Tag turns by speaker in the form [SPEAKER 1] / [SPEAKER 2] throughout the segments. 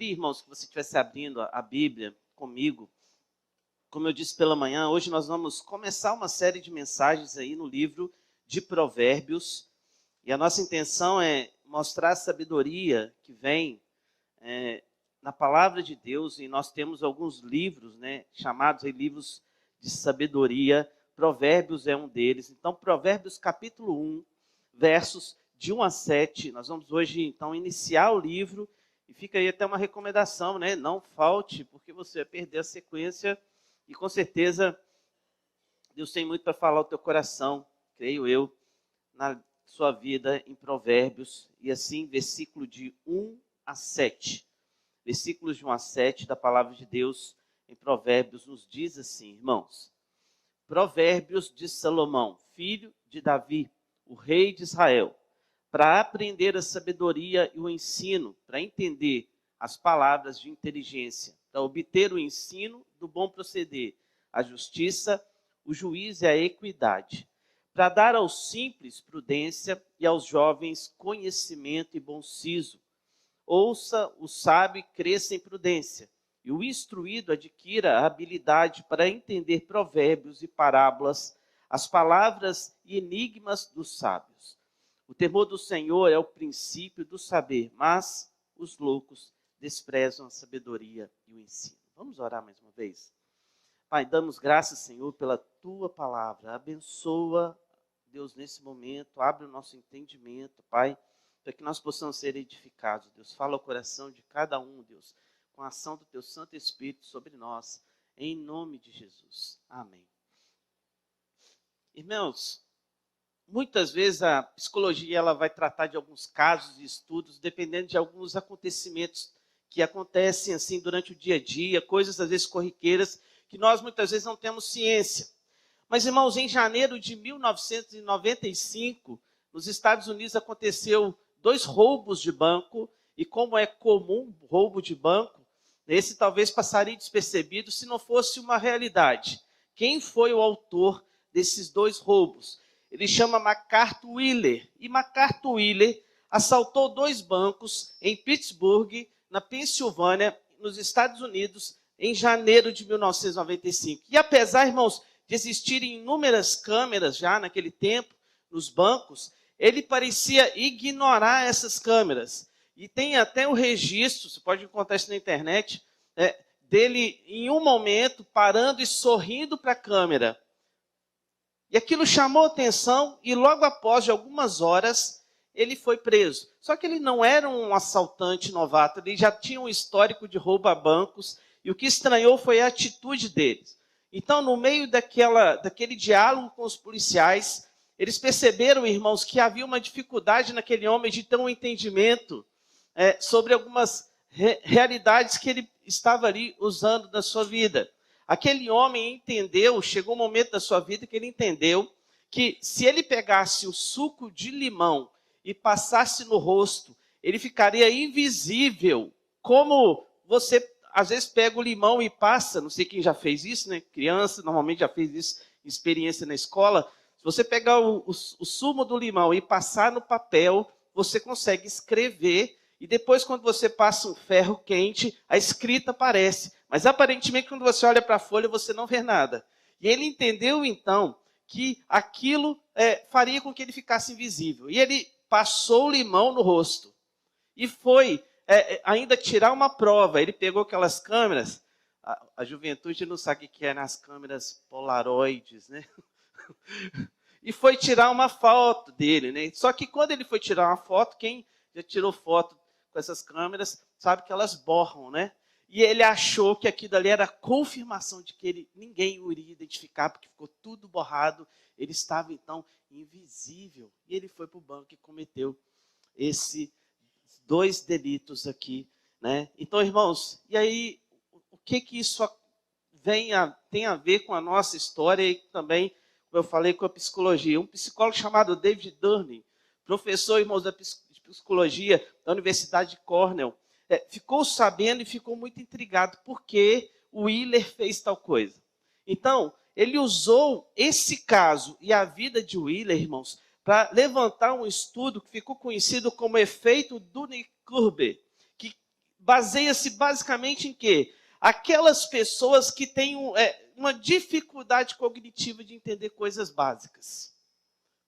[SPEAKER 1] queria, irmãos, que você estivesse abrindo a Bíblia comigo. Como eu disse pela manhã, hoje nós vamos começar uma série de mensagens aí no livro de Provérbios. E a nossa intenção é mostrar a sabedoria que vem na palavra de Deus. E nós temos alguns livros, chamados aí livros de sabedoria. Provérbios é um deles. Então, Provérbios capítulo 1, versos de 1 a 7. Nós vamos hoje, então, iniciar o livro. E fica aí até uma recomendação, não falte, porque você vai perder a sequência. E com certeza, Deus tem muito para falar ao teu coração, creio eu, na sua vida em Provérbios. E assim, versículo de 1 a 7. Versículos de 1 a 7 da palavra de Deus em Provérbios nos diz assim, irmãos. Provérbios de Salomão, filho de Davi, o rei de Israel, para aprender a sabedoria e o ensino, para entender as palavras de inteligência, para obter o ensino do bom proceder, a justiça, o juízo e a equidade, para dar aos simples prudência e aos jovens conhecimento e bom siso. Ouça o sábio e cresça em prudência, e o instruído adquira a habilidade para entender provérbios e parábolas, as palavras e enigmas dos sábios. O temor do Senhor é o princípio do saber, mas os loucos desprezam a sabedoria e o ensino. Vamos orar mais uma vez? Pai, damos graças, Senhor, pela Tua palavra. Abençoa, Deus, nesse momento. Abre o nosso entendimento, Pai, para que nós possamos ser edificados, Deus. Fala ao coração de cada um, Deus, com a ação do Teu Santo Espírito sobre nós, em nome de Jesus. Amém. Irmãos, muitas vezes a psicologia ela vai tratar de alguns casos e estudos, dependendo de alguns acontecimentos que acontecem assim durante o dia a dia, coisas às vezes corriqueiras, que nós muitas vezes não temos ciência. Mas, irmãos, em janeiro de 1995, nos Estados Unidos aconteceu 2 roubos de banco, e como é comum roubo de banco, esse talvez passaria despercebido se não fosse uma realidade. Quem foi o autor desses 2 roubos? Ele chama MacArthur Wheeler. E MacArthur Wheeler assaltou 2 bancos em Pittsburgh, na Pensilvânia, nos Estados Unidos, em janeiro de 1995. E apesar, irmãos, de existirem inúmeras câmeras já naquele tempo, nos bancos, ele parecia ignorar essas câmeras. E tem até o registro, você pode encontrar isso na internet, dele em um momento parando e sorrindo para a câmera. E aquilo chamou atenção e logo após de algumas horas ele foi preso. Só que ele não era um assaltante novato, ele já tinha um histórico de roubo a bancos e o que estranhou foi a atitude deles. Então, no meio daquele diálogo com os policiais, eles perceberam, irmãos, que havia uma dificuldade naquele homem de ter um entendimento sobre algumas realidades que ele estava ali usando na sua vida. Aquele homem entendeu, chegou um momento da sua vida que ele entendeu que se ele pegasse o suco de limão e passasse no rosto, ele ficaria invisível. Como você, às vezes, pega o limão e passa, não sei quem já fez isso, Criança, normalmente já fez isso, experiência na escola. Se você pegar o sumo do limão e passar no papel, você consegue escrever. E depois, quando você passa um ferro quente, a escrita aparece. Mas, aparentemente, quando você olha para a folha, você não vê nada. E ele entendeu, então, que aquilo faria com que ele ficasse invisível. E ele passou o limão no rosto. E foi ainda tirar uma prova. Ele pegou aquelas câmeras. A juventude não sabe o que é nas câmeras polaroides, E foi tirar uma foto dele, Só que quando ele foi tirar uma foto, quem já tirou foto com essas câmeras sabe que elas borram, E ele achou que aquilo ali era confirmação de que ninguém o iria identificar, porque ficou tudo borrado. Ele estava, então, invisível. E ele foi para o banco e cometeu esses 2 delitos aqui, Então, irmãos, e aí, o que isso tem a ver com a nossa história e também, como eu falei, com a psicologia? Um psicólogo chamado David Durning, professor, irmãos, de psicologia da Universidade de Cornell, ficou sabendo e ficou muito intrigado por que o Wheeler fez tal coisa. Então, ele usou esse caso e a vida de Wheeler, irmãos, para levantar um estudo que ficou conhecido como efeito Dunning-Kruger, que baseia-se basicamente em quê? Aquelas pessoas que têm uma dificuldade cognitiva de entender coisas básicas.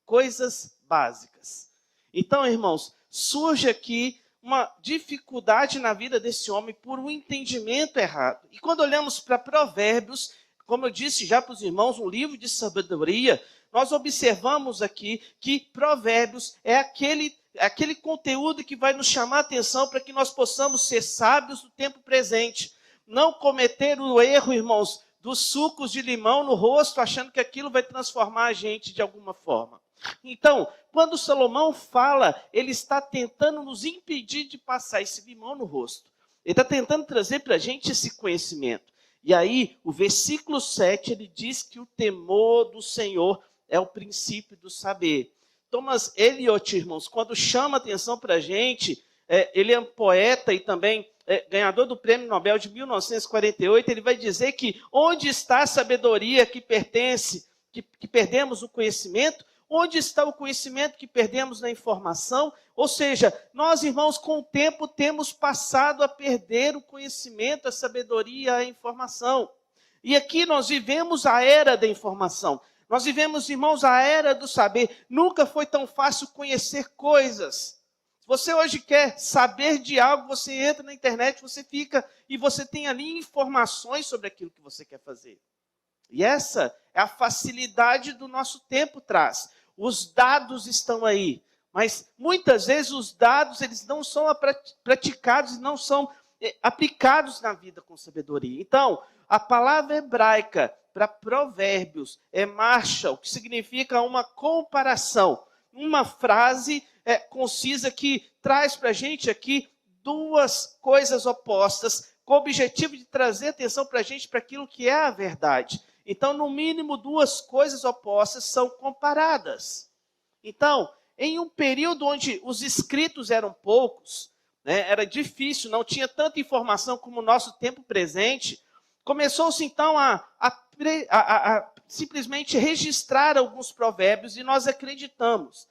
[SPEAKER 1] Coisas básicas. Então, irmãos, surge aqui uma dificuldade na vida desse homem por um entendimento errado. E quando olhamos para Provérbios, como eu disse já para os irmãos, um livro de sabedoria, nós observamos aqui que Provérbios é aquele conteúdo que vai nos chamar a atenção para que nós possamos ser sábios no tempo presente. Não cometer o erro, irmãos, dos sucos de limão no rosto, achando que aquilo vai transformar a gente de alguma forma. Então, quando Salomão fala, ele está tentando nos impedir de passar esse limão no rosto. Ele está tentando trazer para a gente esse conhecimento. E aí, o versículo 7, ele diz que o temor do Senhor é o princípio do saber. Thomas Eliot, irmãos, quando chama atenção para a gente, ele é um poeta e também ganhador do Prêmio Nobel de 1948, ele vai dizer que onde está a sabedoria que perdemos o conhecimento? Onde está o conhecimento que perdemos na informação? Ou seja, nós, irmãos, com o tempo temos passado a perder o conhecimento, a sabedoria, a informação. E aqui nós vivemos a era da informação. Nós vivemos, irmãos, a era do saber. Nunca foi tão fácil conhecer coisas. Se você hoje quer saber de algo, você entra na internet, você fica e você tem ali informações sobre aquilo que você quer fazer. E essa é a facilidade do nosso tempo traz. Os dados estão aí, mas muitas vezes os dados eles não são praticados e não são aplicados na vida com sabedoria. Então, a palavra hebraica para provérbios é marshal, que significa uma comparação, uma frase concisa que traz para a gente aqui duas coisas opostas, com o objetivo de trazer atenção para a gente para aquilo que é a verdade. Então, no mínimo, duas coisas opostas são comparadas. Então, em um período onde os escritos eram poucos, era difícil, não tinha tanta informação como o nosso tempo presente, começou-se então a simplesmente registrar alguns provérbios, e nós acreditamos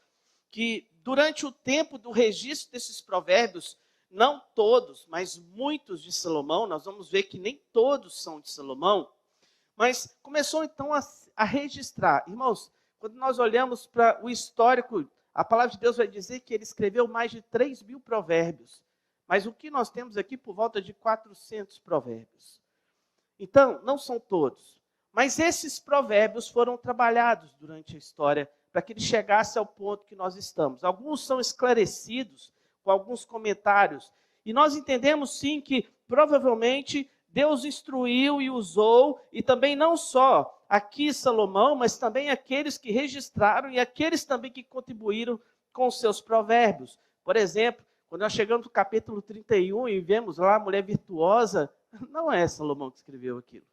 [SPEAKER 1] que durante o tempo do registro desses provérbios, não todos, mas muitos de Salomão, nós vamos ver que nem todos são de Salomão, mas começou então a registrar. Irmãos, quando nós olhamos para o histórico, a palavra de Deus vai dizer que ele escreveu mais de 3.000 provérbios. Mas o que nós temos aqui por volta de 400 provérbios. Então, não são todos. Mas esses provérbios foram trabalhados durante a história para que ele chegasse ao ponto que nós estamos. Alguns são esclarecidos com alguns comentários. E nós entendemos sim que provavelmente Deus instruiu e usou, e também não só aqui Salomão, mas também aqueles que registraram e aqueles também que contribuíram com os seus provérbios. Por exemplo, quando nós chegamos no capítulo 31 e vemos lá a mulher virtuosa, não é Salomão que escreveu aquilo.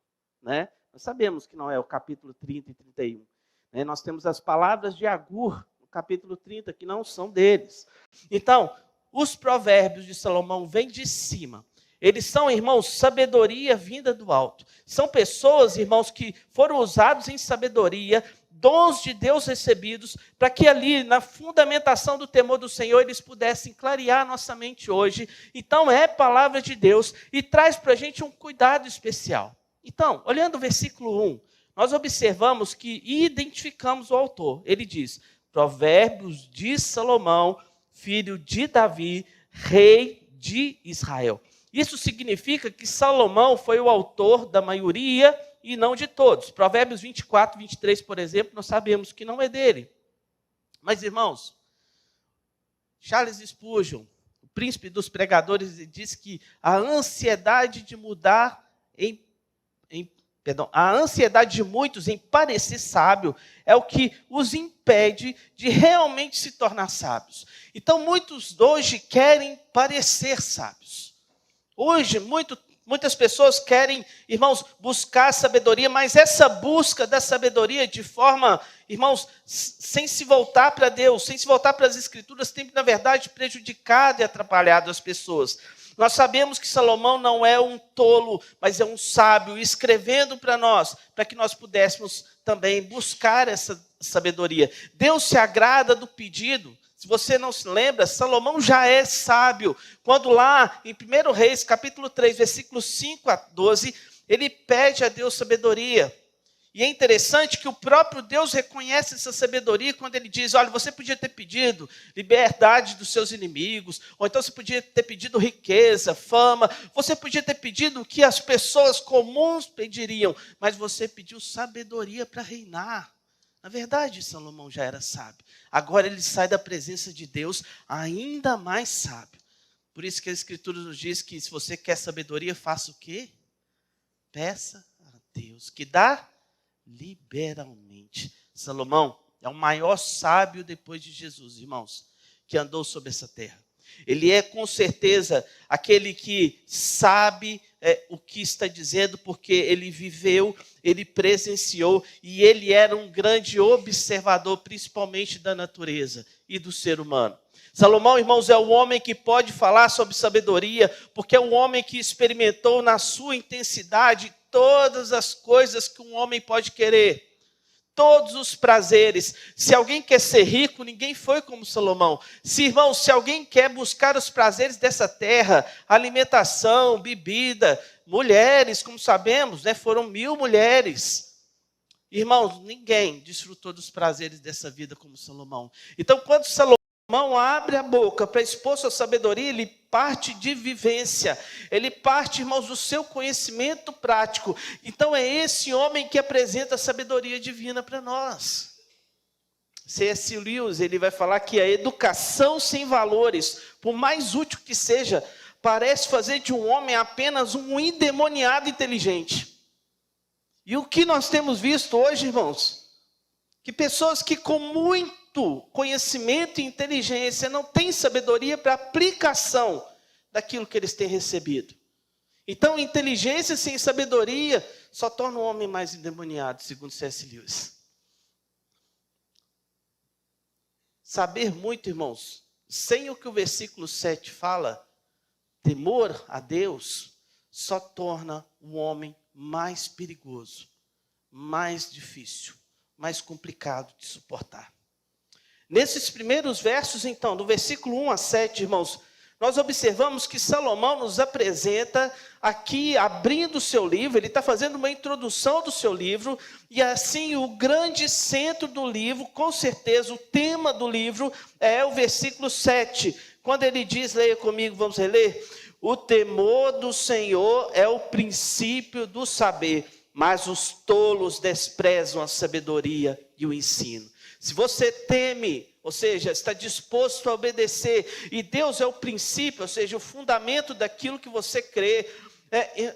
[SPEAKER 1] Nós sabemos que não é o capítulo 30 e 31. Nós temos as palavras de Agur, no capítulo 30, que não são deles. Então, os provérbios de Salomão vêm de cima. Eles são, irmãos, sabedoria vinda do alto. São pessoas, irmãos, que foram usados em sabedoria, dons de Deus recebidos, para que ali, na fundamentação do temor do Senhor, eles pudessem clarear nossa mente hoje. Então, é palavra de Deus e traz para a gente um cuidado especial. Então, olhando o versículo 1, nós observamos que identificamos o autor. Ele diz, Provérbios de Salomão, filho de Davi, rei de Israel. Isso significa que Salomão foi o autor da maioria e não de todos. Provérbios 24, 23, por exemplo, nós sabemos que não é dele. Mas, irmãos, Charles Spurgeon, o príncipe dos pregadores, diz que a ansiedade de mudar a ansiedade de muitos em parecer sábio é o que os impede de realmente se tornar sábios. Então, muitos hoje querem parecer sábios. Hoje, muitas pessoas querem, irmãos, buscar sabedoria, mas essa busca da sabedoria de forma, irmãos, sem se voltar para Deus, sem se voltar para as Escrituras, tem, na verdade, prejudicado e atrapalhado as pessoas. Nós sabemos que Salomão não é um tolo, mas é um sábio, escrevendo para nós, para que nós pudéssemos também buscar essa sabedoria. Deus se agrada do pedido. Se você não se lembra, Salomão já é sábio. Quando lá em 1 Reis, capítulo 3, versículos 5 a 12, ele pede a Deus sabedoria. E é interessante que o próprio Deus reconhece essa sabedoria quando ele diz, olha, você podia ter pedido liberdade dos seus inimigos, ou então você podia ter pedido riqueza, fama, você podia ter pedido o que as pessoas comuns pediriam, mas você pediu sabedoria para reinar. Na verdade, Salomão já era sábio. Agora ele sai da presença de Deus ainda mais sábio. Por isso que a Escritura nos diz que se você quer sabedoria, faça o quê? Peça a Deus, que dá liberalmente. Salomão é o maior sábio depois de Jesus, irmãos, que andou sobre essa terra. Ele é com certeza aquele que sabe o que está dizendo, porque ele viveu, ele presenciou e ele era um grande observador, principalmente da natureza e do ser humano. Salomão, irmãos, é o homem que pode falar sobre sabedoria, porque é um homem que experimentou na sua intensidade todas as coisas que um homem pode querer. Todos os prazeres. Se alguém quer ser rico, ninguém foi como Salomão. Irmãos, se alguém quer buscar os prazeres dessa terra, alimentação, bebida, mulheres, como sabemos, foram 1000 mulheres. Irmãos, ninguém desfrutou dos prazeres dessa vida como Salomão. Então, quando Salomão abre a boca para expor sua sabedoria, ele parte de vivência, ele parte, irmãos, do seu conhecimento prático. Então é esse homem que apresenta a sabedoria divina para nós. C.S. Lewis, ele vai falar que a educação sem valores, por mais útil que seja, parece fazer de um homem apenas um endemoniado inteligente. E o que nós temos visto hoje, irmãos? Que pessoas que com muito conhecimento e inteligência não têm sabedoria para aplicação daquilo que eles têm recebido. Então, inteligência sem sabedoria só torna o homem mais endemoniado, segundo C.S. Lewis. Saber muito, irmãos, sem o que o versículo 7 fala, temor a Deus, só torna o homem mais perigoso, mais difícil, mais complicado de suportar. Nesses primeiros versos, então, do versículo 1 a 7, irmãos, nós observamos que Salomão nos apresenta aqui, abrindo o seu livro, ele está fazendo uma introdução do seu livro, e assim o grande centro do livro, com certeza o tema do livro é o versículo 7, quando ele diz, leia comigo, vamos reler, o temor do Senhor é o princípio do saber, mas os tolos desprezam a sabedoria e o ensino. Se você teme, ou seja, está disposto a obedecer, e Deus é o princípio, ou seja, o fundamento daquilo que você crê,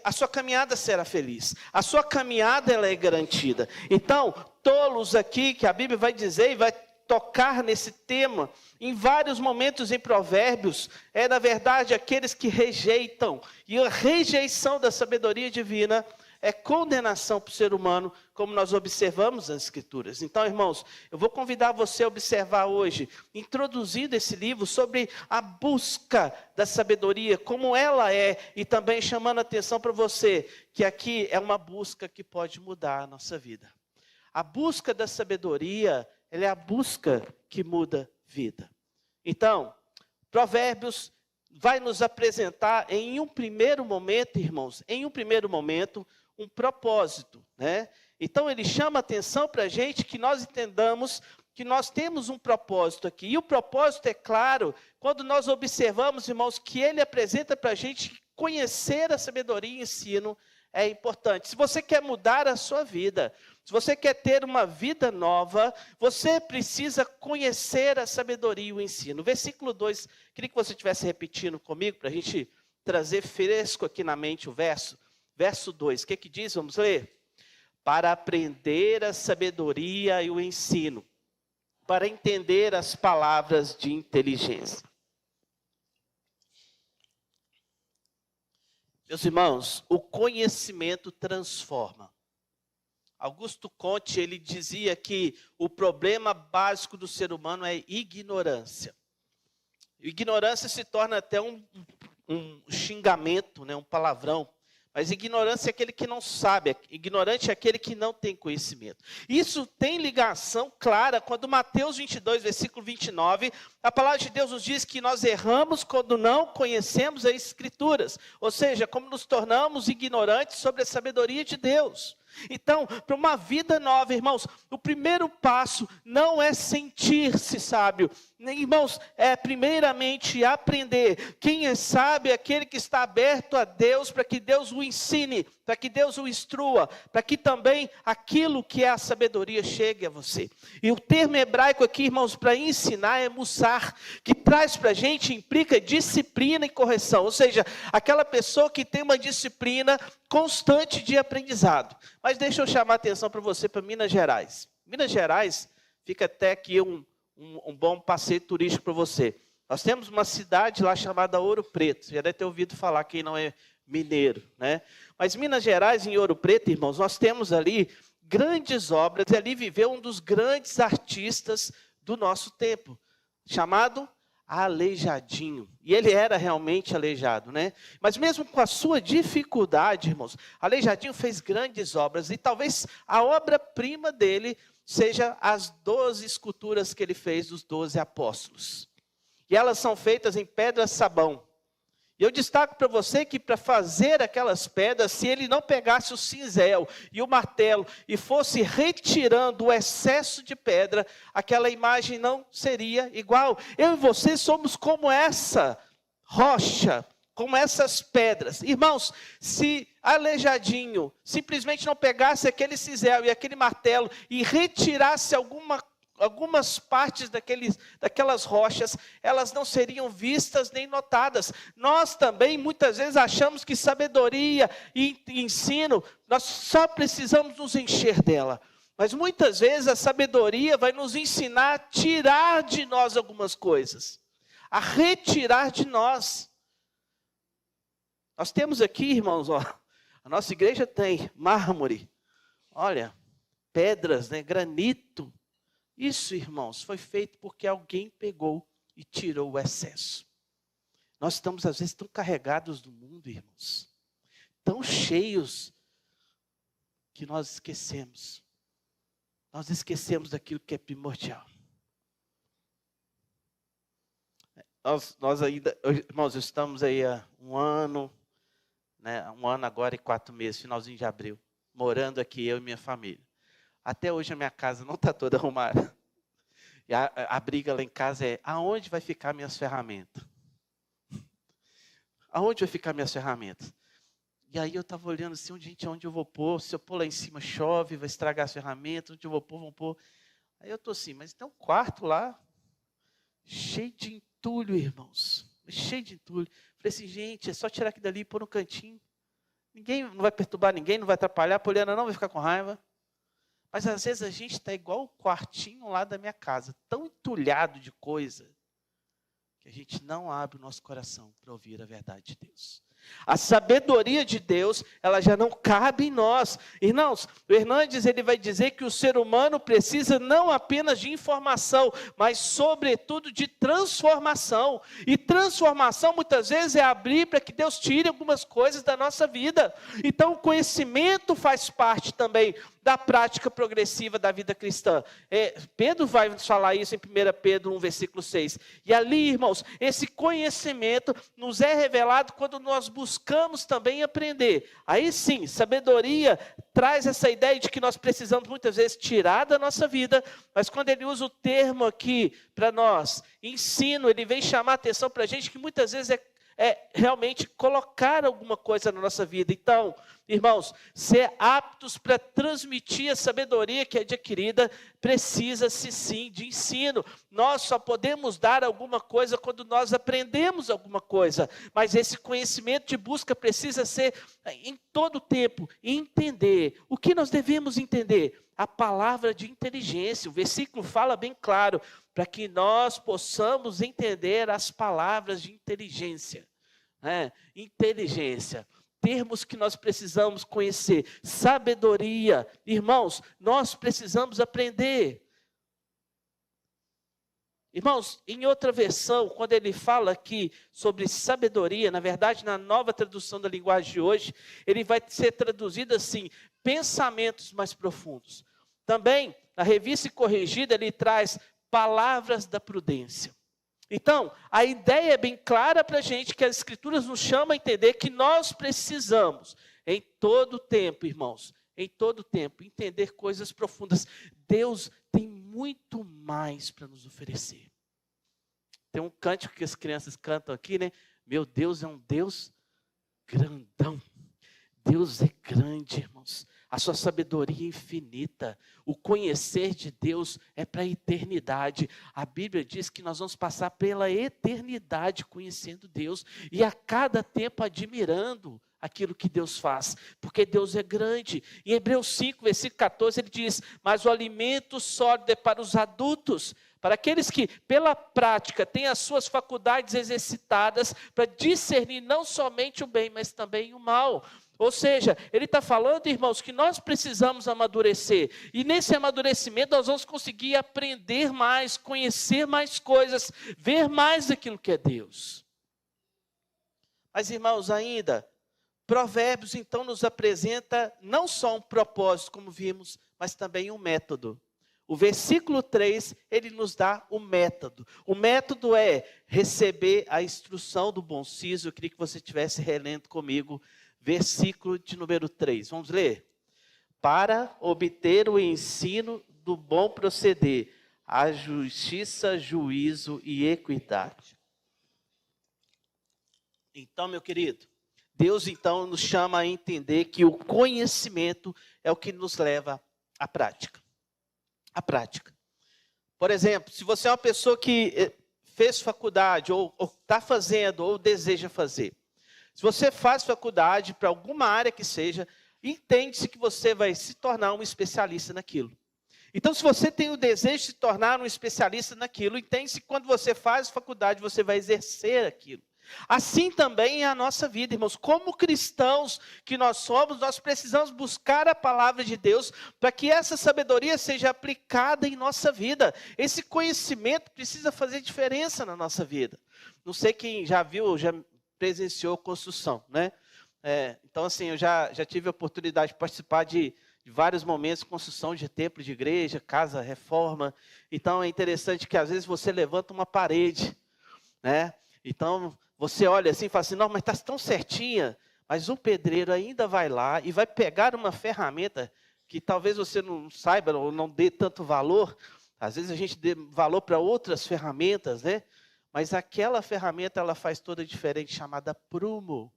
[SPEAKER 1] a sua caminhada será feliz, a sua caminhada ela é garantida. Então, tolos aqui, que a Bíblia vai dizer e vai tocar nesse tema, em vários momentos em Provérbios, na verdade aqueles que rejeitam, e a rejeição da sabedoria divina é condenação para o ser humano, como nós observamos nas Escrituras. Então, irmãos, eu vou convidar você a observar hoje, introduzindo esse livro sobre a busca da sabedoria, como ela é, e também chamando a atenção para você, que aqui é uma busca que pode mudar a nossa vida. A busca da sabedoria, ela é a busca que muda vida. Então, Provérbios vai nos apresentar em um primeiro momento, irmãos, um propósito, né? Então ele chama a atenção para a gente que nós entendamos que nós temos um propósito aqui. E o propósito é claro, quando nós observamos, irmãos, que ele apresenta para a gente que conhecer a sabedoria e ensino é importante. Se você quer mudar a sua vida, se você quer ter uma vida nova, você precisa conhecer a sabedoria e o ensino. Versículo 2, queria que você estivesse repetindo comigo, para a gente trazer fresco aqui na mente o verso. Verso 2, o que diz? Vamos ler. Para aprender a sabedoria e o ensino, para entender as palavras de inteligência. Meus irmãos, o conhecimento transforma. Augusto Conte, ele dizia que o problema básico do ser humano é ignorância. Ignorância se torna até um xingamento, um palavrão. Mas ignorância é aquele que não sabe, ignorante é aquele que não tem conhecimento. Isso tem ligação clara quando Mateus 22, versículo 29, a palavra de Deus nos diz que nós erramos quando não conhecemos as Escrituras. Ou seja, como nos tornamos ignorantes sobre a sabedoria de Deus. Então, para uma vida nova, irmãos, o primeiro passo não é sentir-se sábio. Irmãos, é primeiramente aprender. Quem é sábio é aquele que está aberto a Deus, para que Deus o ensine, para que Deus o instrua, para que também aquilo que é a sabedoria chegue a você. E o termo hebraico aqui, irmãos, para ensinar é mussar, que traz para a gente, implica disciplina e correção. Ou seja, aquela pessoa que tem uma disciplina constante de aprendizado. Mas deixa eu chamar a atenção para você, para Minas Gerais. Minas Gerais fica até aqui um bom passeio turístico para você. Nós temos uma cidade lá chamada Ouro Preto. Você já deve ter ouvido falar, quem não é mineiro, né? Mas Minas Gerais, em Ouro Preto, irmãos, nós temos ali grandes obras. E ali viveu um dos grandes artistas do nosso tempo, chamado Aleijadinho. E ele era realmente aleijado, né? Mas mesmo com a sua dificuldade, irmãos, Aleijadinho fez grandes obras. E talvez a obra-prima dele seja as 12 esculturas que ele fez dos 12 apóstolos. E elas são feitas em pedra-sabão. E eu destaco para você que para fazer aquelas pedras, se ele não pegasse o cinzel e o martelo e fosse retirando o excesso de pedra, aquela imagem não seria igual. Eu e você somos como essa rocha, como essas pedras. Irmãos, se Aleijadinho simplesmente não pegasse aquele cinzel e aquele martelo e retirasse algumas partes daquelas rochas, elas não seriam vistas nem notadas. Nós também muitas vezes achamos que sabedoria e ensino, nós só precisamos nos encher dela. Mas muitas vezes a sabedoria vai nos ensinar a tirar de nós algumas coisas, a retirar de nós. Nós temos aqui, irmãos, ó, a nossa igreja tem mármore, olha, pedras, né, granito. Isso, irmãos, foi feito porque alguém pegou e tirou o excesso. Nós estamos, às vezes, tão carregados do mundo, irmãos, tão cheios, que nós esquecemos. Nós esquecemos daquilo que é primordial. Nós ainda, irmãos, estamos aí há um ano, né, um ano agora e 4 meses, finalzinho de abril, morando aqui, eu e minha família. Até hoje a minha casa não está toda arrumada. E a briga lá em casa é, aonde vai ficar minhas ferramentas? Aonde vai ficar minhas ferramentas? E aí eu estava olhando assim, onde eu vou pôr? Se eu pôr lá em cima chove, vai estragar as ferramentas, onde eu vou pôr, vão pôr. Aí eu estou assim, mas tem um quarto lá, cheio de entulho, irmãos. Cheio de entulho. Falei assim, gente, é só tirar aqui dali e pôr no cantinho. Ninguém, não vai perturbar ninguém, não vai atrapalhar, a Poliana não vai ficar com raiva. Mas às vezes a gente está igual o quartinho lá da minha casa, tão entulhado de coisa, que a gente não abre o nosso coração para ouvir a verdade de Deus. A sabedoria de Deus, ela já não cabe em nós. Irmãos, o Hernandes ele vai dizer que o ser humano precisa não apenas de informação, mas sobretudo de transformação. E transformação muitas vezes é abrir para que Deus tire algumas coisas da nossa vida. Então o conhecimento faz parte também da prática progressiva da vida cristã. Pedro vai nos falar isso em 1 Pedro 1, versículo 6. E ali, irmãos, esse conhecimento nos é revelado quando nós buscamos também aprender. Aí sim, sabedoria traz essa ideia de que nós precisamos muitas vezes tirar da nossa vida, mas quando ele usa o termo aqui para nós, ensino, ele vem chamar a atenção para a gente que muitas vezes é realmente colocar alguma coisa na nossa vida. Então, irmãos, ser aptos para transmitir a sabedoria que é adquirida, precisa-se sim de ensino. Nós só podemos dar alguma coisa quando nós aprendemos alguma coisa, mas esse conhecimento de busca precisa ser em todo o tempo, entender. O que nós devemos entender? A palavra de inteligência, o versículo fala bem claro, para que nós possamos entender as palavras de inteligência. Inteligência, termos que nós precisamos conhecer, sabedoria. Irmãos, nós precisamos aprender. Irmãos, em outra versão, quando ele fala aqui sobre sabedoria, na verdade, na nova tradução da linguagem de hoje, ele vai ser traduzido assim, pensamentos mais profundos. Também, na Revista Corrigida, ele traz palavras da prudência. Então, a ideia é bem clara para a gente, que as Escrituras nos chamam a entender que nós precisamos, em todo tempo, irmãos, em todo tempo, entender coisas profundas. Deus tem muito mais para nos oferecer. Tem um cântico que as crianças cantam aqui, né? Meu Deus é um Deus grandão. Deus é grande, irmãos. A sua sabedoria é infinita. O conhecer de Deus é para a eternidade. A Bíblia diz que nós vamos passar pela eternidade conhecendo Deus. E a cada tempo admirando aquilo que Deus faz. Porque Deus é grande. Em Hebreus 5, versículo 14, ele diz: mas o alimento sólido é para os adultos, para aqueles que, pela prática, têm as suas faculdades exercitadas para discernir não somente o bem, mas também o mal. Ou seja, ele está falando, irmãos, que nós precisamos amadurecer. E nesse amadurecimento nós vamos conseguir aprender mais, conhecer mais coisas, ver mais aquilo que é Deus. Mas, irmãos, ainda, Provérbios então nos apresenta não só um propósito, como vimos, mas também um método. O versículo 3, ele nos dá o método. O método é receber a instrução do bom siso. Eu queria que você estivesse relendo comigo, versículo de número 3. Vamos ler? Para obter o ensino do bom proceder, a justiça, juízo e equidade. Então, meu querido, Deus então nos chama a entender que o conhecimento é o que nos leva à prática. A prática. Por exemplo, se você é uma pessoa que fez faculdade, ou está fazendo, ou deseja fazer. Se você faz faculdade para alguma área que seja, entende-se que você vai se tornar um especialista naquilo. Então, se você tem o desejo de se tornar um especialista naquilo, entende-se que quando você faz faculdade, você vai exercer aquilo. Assim também é a nossa vida, irmãos. Como cristãos que nós somos, nós precisamos buscar a palavra de Deus para que essa sabedoria seja aplicada em nossa vida. Esse conhecimento precisa fazer diferença na nossa vida. Não sei quem já viu, já presenciou construção, né? Então, assim, eu já tive a oportunidade de participar de vários momentos de construção de templo, de igreja, casa, reforma. Então, é interessante que às vezes você levanta uma parede, né? Então, você olha assim e fala assim, não, mas está tão certinha. Mas o pedreiro ainda vai lá e vai pegar uma ferramenta que talvez você não saiba ou não dê tanto valor. Às vezes a gente dê valor para outras ferramentas, né? Mas aquela ferramenta, ela faz toda a diferença, chamada prumo.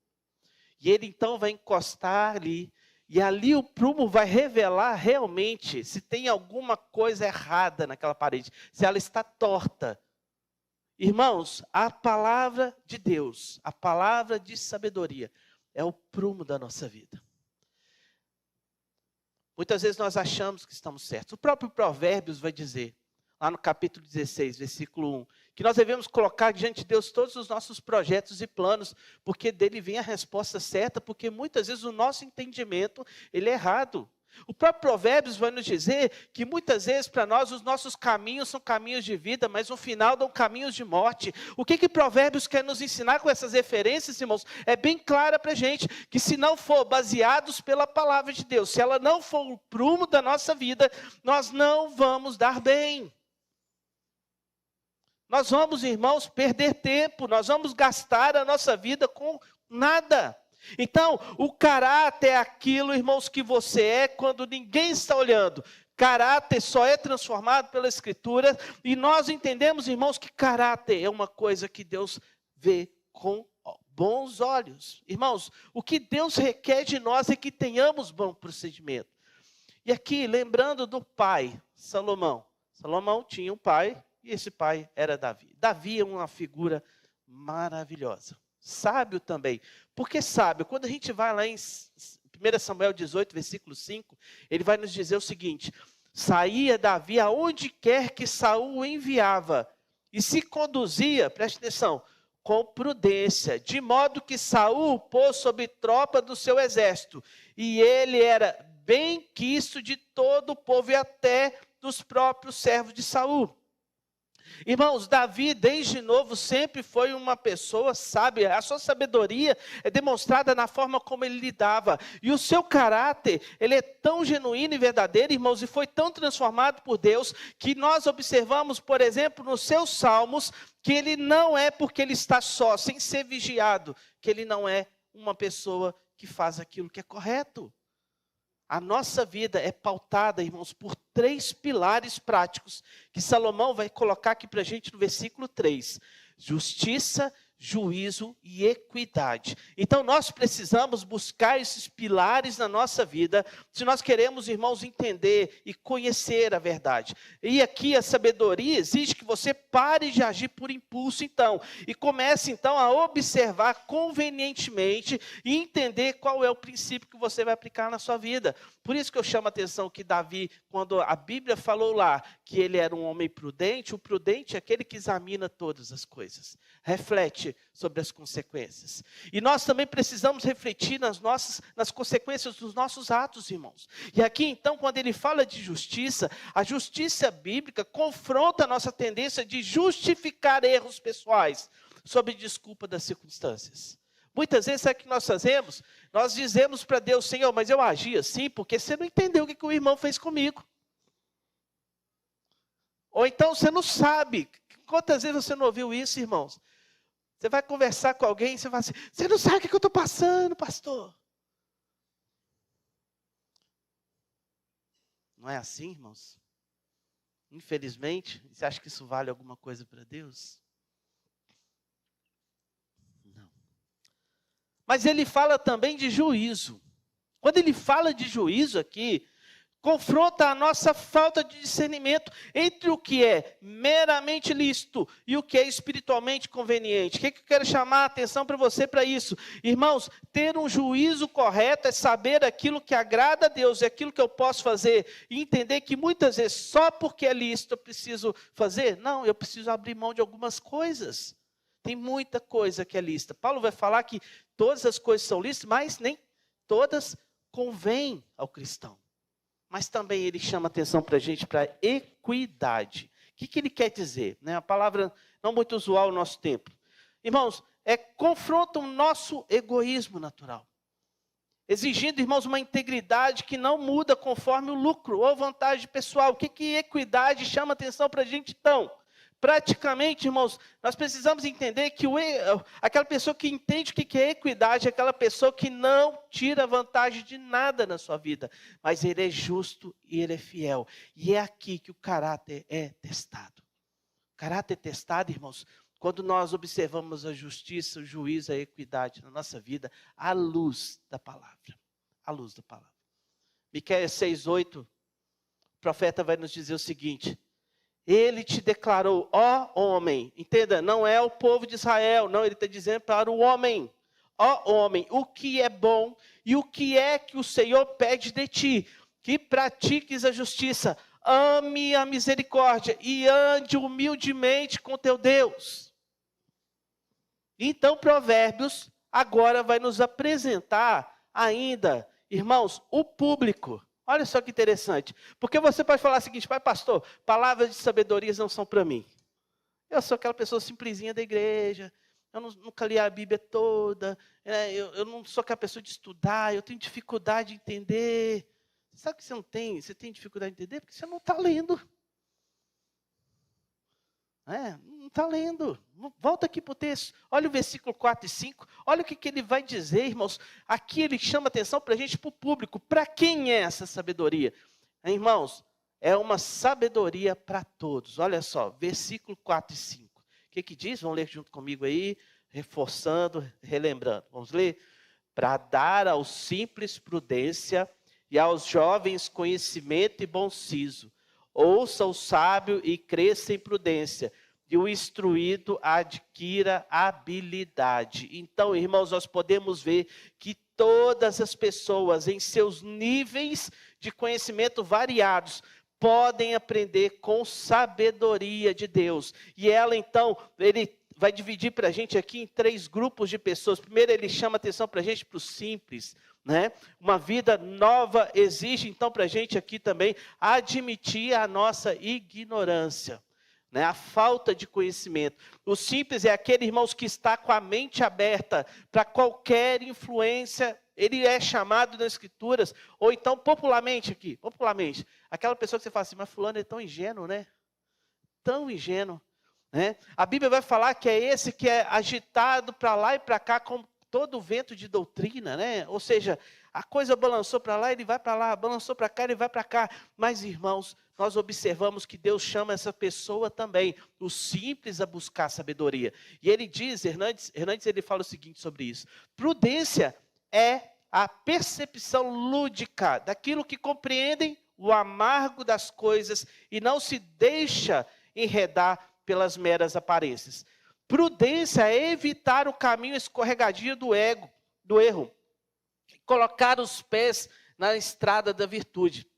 [SPEAKER 1] E ele então vai encostar ali, e ali o prumo vai revelar realmente se tem alguma coisa errada naquela parede, se ela está torta. Irmãos, a palavra de Deus, a palavra de sabedoria, é o prumo da nossa vida. Muitas vezes nós achamos que estamos certos. O próprio Provérbios vai dizer, lá no capítulo 16, versículo 1, que nós devemos colocar diante de Deus todos os nossos projetos e planos, porque dele vem a resposta certa, porque muitas vezes o nosso entendimento, ele é errado. O próprio Provérbios vai nos dizer que muitas vezes para nós os nossos caminhos são caminhos de vida, mas no final dão caminhos de morte. O que Provérbios quer nos ensinar com essas referências, irmãos? É bem clara para a gente, que se não for baseados pela palavra de Deus, se ela não for o prumo da nossa vida, nós não vamos dar bem. Nós vamos, irmãos, perder tempo, nós vamos gastar a nossa vida com nada. Então, o caráter é aquilo, irmãos, que você é quando ninguém está olhando. Caráter só é transformado pela Escritura, e nós entendemos, irmãos, que caráter é uma coisa que Deus vê com bons olhos. Irmãos, o que Deus requer de nós é que tenhamos bom procedimento. E aqui, lembrando do pai, Salomão. Salomão tinha um pai, e esse pai era Davi. Davi é uma figura maravilhosa. Sábio também. Porque sábio, quando a gente vai lá em 1 Samuel 18, versículo 5, ele vai nos dizer o seguinte: saía Davi aonde quer que Saul o enviava, e se conduzia, preste atenção, com prudência, de modo que Saul o pôs sob tropa do seu exército, e ele era bem quisto de todo o povo e até dos próprios servos de Saul. Irmãos, Davi, desde novo, sempre foi uma pessoa sábia. A sua sabedoria é demonstrada na forma como ele lidava. E o seu caráter, ele é tão genuíno e verdadeiro, irmãos, e foi tão transformado por Deus, que nós observamos, por exemplo, nos seus salmos, que ele não é porque ele está só, sem ser vigiado, que ele não é uma pessoa que faz aquilo que é correto. A nossa vida é pautada, irmãos, por 3 pilares práticos, que Salomão vai colocar aqui para a gente no versículo 3. Justiça, juízo e equidade. Então nós precisamos buscar esses pilares na nossa vida, se nós queremos, irmãos, entender e conhecer a verdade. E aqui a sabedoria exige que você pare de agir por impulso, então, e comece então a observar convenientemente e entender qual é o princípio que você vai aplicar na sua vida. Por isso que eu chamo a atenção que Davi, quando a Bíblia falou lá que ele era um homem prudente, o prudente é aquele que examina todas as coisas, reflete sobre as consequências. E nós também precisamos refletir nas consequências dos nossos atos, irmãos. E aqui então, quando ele fala de justiça, a justiça bíblica confronta a nossa tendência de justificar erros pessoais, sob desculpa das circunstâncias. Muitas vezes, sabe o que nós fazemos? Nós dizemos para Deus: Senhor, mas eu agi assim porque você não entendeu o que o irmão fez comigo. Ou então você não sabe. Quantas vezes você não ouviu isso, irmãos? Você vai conversar com alguém e você fala assim: você não sabe o que eu estou passando, pastor. Não é assim, irmãos? Infelizmente, você acha que isso vale alguma coisa para Deus? Não. Mas ele fala também de juízo. Quando ele fala de juízo aqui, confronta a nossa falta de discernimento entre o que é meramente lícito e o que é espiritualmente conveniente. O que eu quero chamar a atenção para você para isso? Irmãos, ter um juízo correto é saber aquilo que agrada a Deus, é aquilo que eu posso fazer, e entender que muitas vezes só porque é lícito eu preciso fazer. Não, eu preciso abrir mão de algumas coisas. Tem muita coisa que é lícita. Paulo vai falar que todas as coisas são lícitas, mas nem todas convêm ao cristão. Mas também ele chama atenção para a gente para equidade. O que ele quer dizer? Né? A palavra não muito usual no nosso tempo. Irmãos, confronta o nosso egoísmo natural. Exigindo, irmãos, uma integridade que não muda conforme o lucro ou vantagem pessoal. O que equidade chama atenção para a gente então? Praticamente, irmãos, nós precisamos entender que aquela pessoa que entende o que é equidade é aquela pessoa que não tira vantagem de nada na sua vida, mas ele é justo e ele é fiel. E é aqui que o caráter é testado. O caráter é testado, irmãos, quando nós observamos a justiça, o juízo, a equidade na nossa vida, à luz da palavra. À luz da palavra. Miqueias 6:8, o profeta vai nos dizer o seguinte: ele te declarou, ó homem, entenda, não é o povo de Israel, não, ele está dizendo para o homem, ó homem, o que é bom e o que é que o Senhor pede de ti, que pratiques a justiça, ame a misericórdia e ande humildemente com teu Deus. Então Provérbios agora vai nos apresentar ainda, irmãos, o público. Olha só que interessante, porque você pode falar o seguinte: pai pastor, palavras de sabedoria não são para mim. Eu sou aquela pessoa simplesinha da igreja, eu nunca li a Bíblia toda, eu não sou aquela pessoa de estudar, eu tenho dificuldade de entender. Sabe que você não tem? Você tem dificuldade de entender porque você não está lendo. Não está lendo. Volta aqui para o texto. Olha o versículo 4 e 5. Olha o que ele vai dizer, irmãos. Aqui ele chama atenção para a gente, para o público. Para quem é essa sabedoria? Irmãos, é uma sabedoria para todos. Olha só, versículo 4 e 5. O que diz? Vamos ler junto comigo aí, reforçando, relembrando. Vamos ler? Para dar aos simples prudência e aos jovens conhecimento e bom siso. Ouça o sábio e cresça em prudência, e o instruído adquira habilidade. Então, irmãos, nós podemos ver que todas as pessoas, em seus níveis de conhecimento variados, podem aprender com sabedoria de Deus. E ela, então, ele vai dividir para a gente aqui em 3 grupos de pessoas. Primeiro, ele chama atenção para a gente, para o simples. Uma vida nova exige, então, para a gente aqui também, admitir a nossa ignorância. né? A falta de conhecimento. O simples é aquele, irmãos, que está com a mente aberta para qualquer influência. Ele é chamado nas Escrituras, ou então popularmente, aquela pessoa que você fala assim, mas fulano é tão ingênuo, né? Tão ingênuo. Né? A Bíblia vai falar que é esse que é agitado para lá e para cá com todo o vento de doutrina, né? Ou seja, a coisa balançou para lá, ele vai para lá, balançou para cá, ele vai para cá. Mas, irmãos, nós observamos que Deus chama essa pessoa também, o simples, a buscar sabedoria. E ele diz, Hernandes ele fala o seguinte sobre isso: prudência é a percepção lúdica daquilo que compreendem o amargo das coisas e não se deixa enredar pelas meras aparências. Prudência é evitar o caminho escorregadio do erro, colocar os pés na estrada da virtude.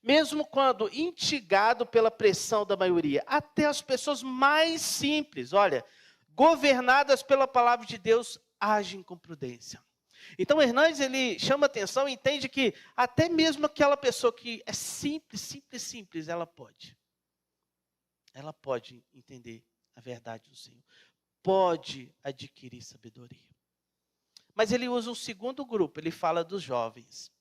[SPEAKER 1] Mesmo quando instigado pela pressão da maioria, até as pessoas mais simples, olha, governadas pela palavra de Deus, agem com prudência. Então, Hernandes, ele chama atenção e entende que até mesmo aquela pessoa que é simples, ela pode entender a verdade do Senhor, pode adquirir sabedoria. Mas ele usa um segundo grupo, ele fala dos jovens.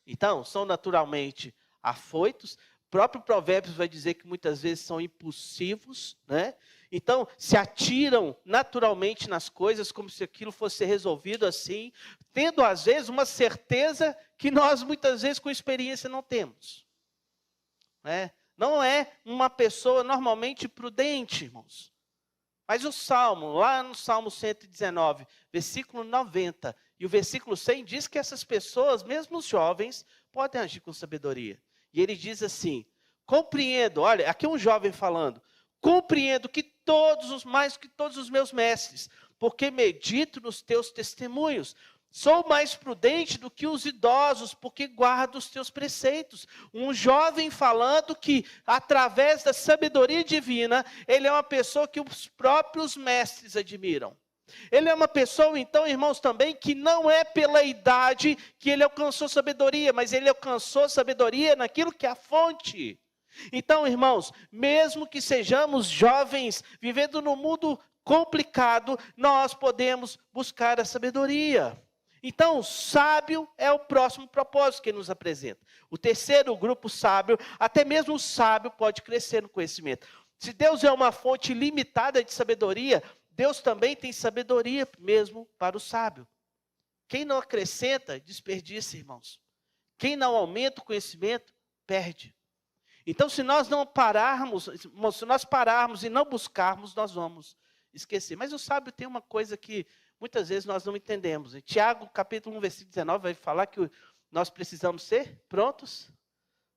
[SPEAKER 1] Então, são naturalmente afoitos. O próprio Provérbios vai dizer que muitas vezes são impulsivos, né? Então, se atiram naturalmente nas coisas, como se aquilo fosse resolvido assim, tendo às vezes uma certeza que nós muitas vezes com experiência não temos. Né? Não é uma pessoa normalmente prudente, irmãos. Mas o Salmo, lá no Salmo 119, versículo 90 e o versículo 100, diz que essas pessoas, mesmo os jovens, podem agir com sabedoria. E ele diz assim, compreendo, olha, aqui um jovem falando, compreendo que mais que todos os meus mestres, porque medito nos teus testemunhos. Sou mais prudente do que os idosos, porque guardo os teus preceitos. Um jovem falando que, através da sabedoria divina, ele é uma pessoa que os próprios mestres admiram. Ele é uma pessoa, então, irmãos, também, que não é pela idade que ele alcançou sabedoria, mas ele alcançou sabedoria naquilo que é a fonte. Então, irmãos, mesmo que sejamos jovens, vivendo num mundo complicado, nós podemos buscar a sabedoria. Então, sábio é o próximo propósito que ele nos apresenta. O terceiro grupo sábio, até mesmo o sábio pode crescer no conhecimento. Se Deus é uma fonte limitada de sabedoria, Deus também tem sabedoria mesmo para o sábio. Quem não acrescenta, desperdiça, irmãos. Quem não aumenta o conhecimento, perde. Então, se nós pararmos e não buscarmos, nós vamos esquecer. Mas o sábio tem uma coisa que muitas vezes nós não entendemos. Em Tiago, capítulo 1, versículo 19, vai falar que nós precisamos ser prontos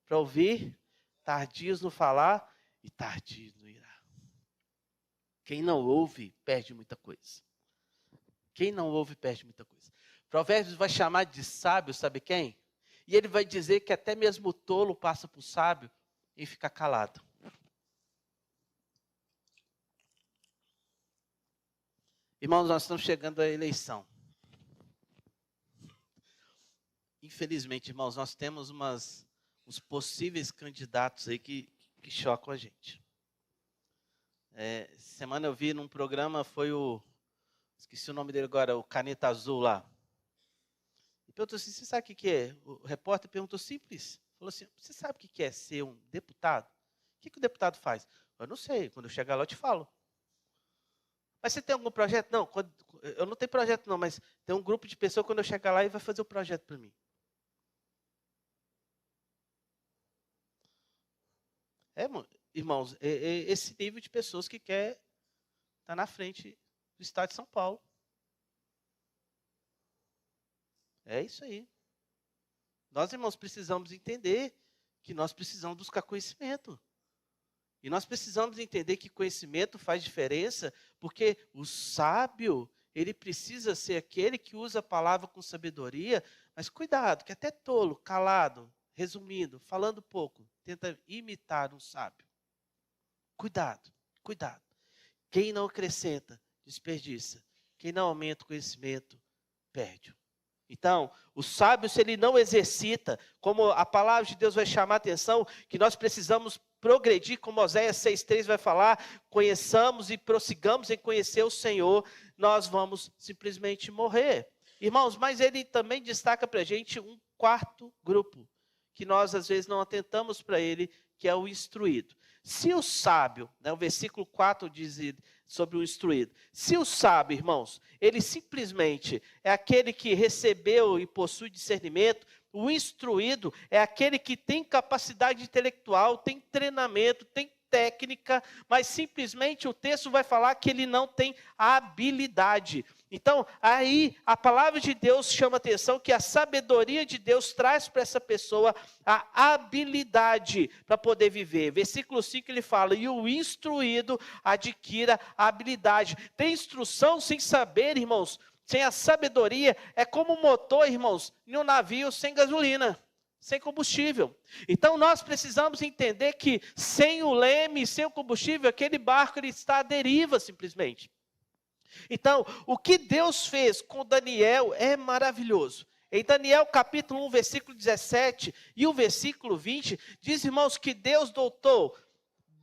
[SPEAKER 1] para ouvir, tardios no falar e tardios no irar. Quem não ouve, perde muita coisa. Quem não ouve, perde muita coisa. Provérbios vai chamar de sábio, sabe quem? E ele vai dizer que até mesmo o tolo passa por sábio e fica calado. Irmãos, nós estamos chegando à eleição. Infelizmente, irmãos, nós temos uns possíveis candidatos aí que chocam a gente. Semana eu vi num programa, esqueci o nome dele agora, o Caneta Azul lá. E perguntou assim, você sabe o que é? O repórter perguntou simples. Falou assim, você sabe o que é ser um deputado? O que o deputado faz? Eu não sei, quando eu chegar lá eu te falo. Mas você tem algum projeto? Não, eu não tenho projeto não, mas tem um grupo de pessoas, quando eu chegar lá, ele vai fazer o projeto para mim. Irmãos, esse nível de pessoas que quer estar na frente do estado de São Paulo. É isso aí. Nós, irmãos, precisamos entender que nós precisamos buscar conhecimento. E nós precisamos entender que conhecimento faz diferença, porque o sábio, ele precisa ser aquele que usa a palavra com sabedoria, mas cuidado, que até tolo, calado, resumindo, falando pouco, tenta imitar um sábio. Cuidado, cuidado. Quem não acrescenta, desperdiça. Quem não aumenta o conhecimento, perde. Então, o sábio, se ele não exercita, como a palavra de Deus vai chamar a atenção, que nós precisamos progredir, como Oséias 6,3 vai falar, conheçamos e prossigamos em conhecer o Senhor, nós vamos simplesmente morrer. Irmãos, mas ele também destaca para a gente um quarto grupo, que nós às vezes não atentamos para ele, que é o instruído. Se o sábio, o versículo 4 diz sobre o instruído, se o sábio, irmãos, ele simplesmente é aquele que recebeu e possui discernimento, o instruído é aquele que tem capacidade intelectual, tem treinamento, tem técnica, mas simplesmente o texto vai falar que ele não tem habilidade. Então, aí a palavra de Deus chama a atenção que a sabedoria de Deus traz para essa pessoa a habilidade para poder viver. Versículo 5 ele fala, e o instruído adquira a habilidade. Tem instrução sem saber, irmãos, sem a sabedoria, é como um motor, irmãos, em um navio sem gasolina, sem combustível. Então nós precisamos entender que sem o leme, sem o combustível, aquele barco ele está à deriva simplesmente. Então, o que Deus fez com Daniel é maravilhoso. Em Daniel capítulo 1, versículo 17 e o versículo 20, diz, irmãos, que Deus dotou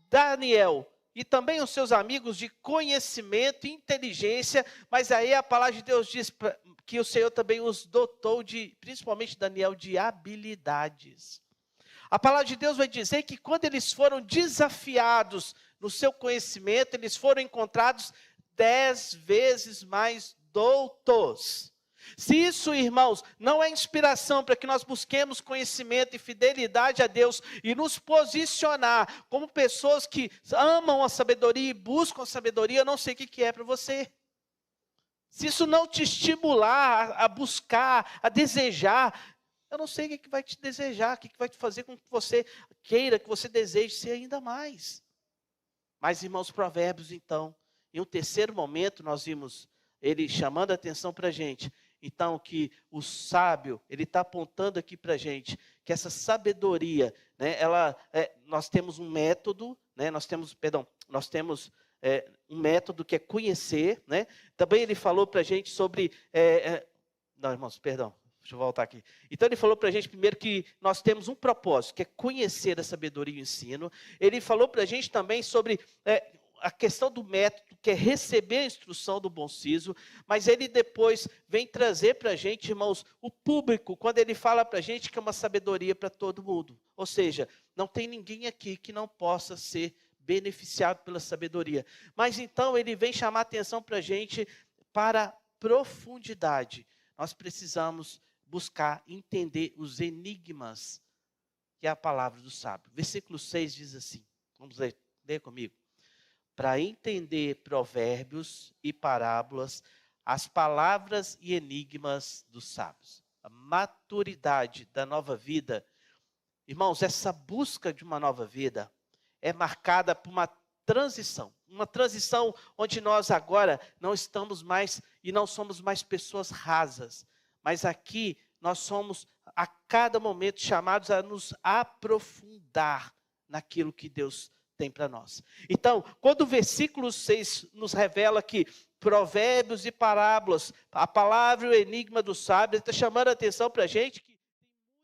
[SPEAKER 1] Daniel e também os seus amigos de conhecimento e inteligência, mas aí a palavra de Deus diz que o Senhor também os dotou, principalmente Daniel, de habilidades. A palavra de Deus vai dizer que quando eles foram desafiados no seu conhecimento, eles foram encontrados 10 vezes mais doutos. Se isso, irmãos, não é inspiração para que nós busquemos conhecimento e fidelidade a Deus e nos posicionar como pessoas que amam a sabedoria e buscam a sabedoria, eu não sei o que é para você. Se isso não te estimular a buscar, a desejar, eu não sei o que vai te desejar, o que vai te fazer com que você queira, que você deseje ser ainda mais. Mas, irmãos, Provérbios, então, em um terceiro momento, nós vimos ele chamando a atenção para a gente. Então, que o sábio, ele está apontando aqui para a gente, que essa sabedoria, né, nós temos um método, né, nós temos um método que é conhecer, né? Também ele falou para a gente sobre, não, irmãos, perdão, deixa eu voltar aqui. Então ele falou para a gente primeiro que nós temos um propósito, que é conhecer a sabedoria e o ensino. Ele falou para a gente também sobre a questão do método, que é receber a instrução do bom siso, mas ele depois vem trazer para a gente, irmãos, o público, quando ele fala para a gente que é uma sabedoria para todo mundo. Ou seja, não tem ninguém aqui que não possa ser beneficiado pela sabedoria. Mas então ele vem chamar a atenção para a gente para profundidade. Nós precisamos buscar entender os enigmas, que é a palavra do sábio. Versículo 6 diz assim, vamos ler comigo. Para entender provérbios e parábolas, as palavras e enigmas dos sábios. A maturidade da nova vida. Irmãos, essa busca de uma nova vida é marcada por uma transição onde nós agora não estamos mais e não somos mais pessoas rasas, mas aqui nós somos a cada momento chamados a nos aprofundar naquilo que Deus tem para nós. Então, quando o versículo 6 nos revela que provérbios e parábolas, a palavra e o enigma do sábio, está chamando a atenção para a gente que tem